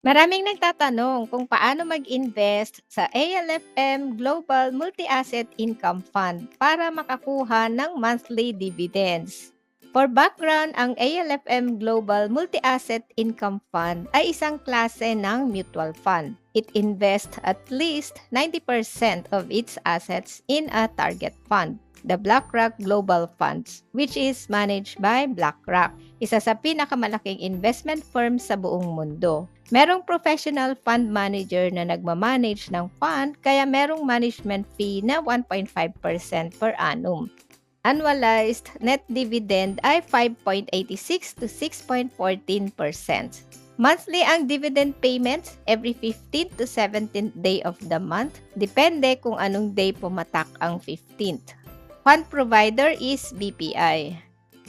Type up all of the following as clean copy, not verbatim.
Maraming nagtatanong kung paano mag-invest sa ALFM Global Multi-Asset Income Fund para makakuha ng monthly dividends. For background, ang ALFM Global Multi-Asset Income Fund ay isang klase ng mutual fund. It invests at least 90% of its assets in a target fund, the BlackRock Global Funds, which is managed by BlackRock, isa sa pinakamalaking investment firm sa buong mundo. Merong professional fund manager na nagmamanage ng fund kaya merong management fee na 1.5% per annum. Annualized net dividend ay 5.86 to 6.14%. Monthly ang dividend payments every 15th to 17th day of the month, depende kung anong day pumatak ang 15th. Fund provider is BPI.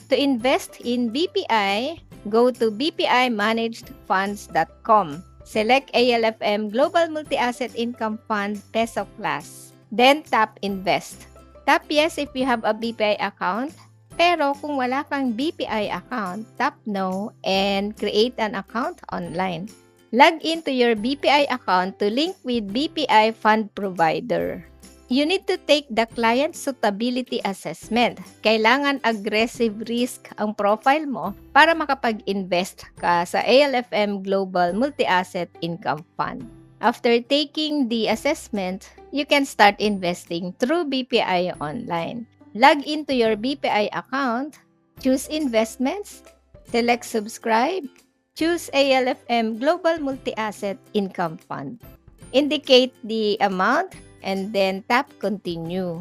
To invest in BPI, go to bpimanagedfunds.com. Select ALFM Global Multi-Asset Income Fund Peso Class. Then tap Invest. Tap Yes if you have a BPI account. Pero kung wala kang BPI account, tap No and create an account online. Log into your BPI account to link with BPI Fund Provider. You need to take the client suitability assessment. Kailangan aggressive risk ang profile mo para makapag-invest ka sa ALFM Global Multi-Asset Income Fund. After taking the assessment, you can start investing through BPI online. Log into your BPI account, choose Investments, select Subscribe, choose ALFM Global Multi-Asset Income Fund. Indicate the amount and then tap continue.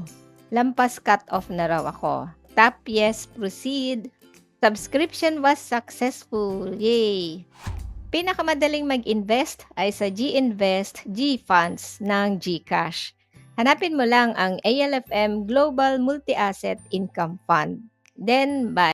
Lampas cut off na raw ako. Tap yes, proceed. Subscription was successful. Yay! Pinakamadaling mag-invest ay sa GInvest G-Funds ng GCash. Hanapin mo lang ang ALFM Global Multi-Asset Income Fund. Then, bye!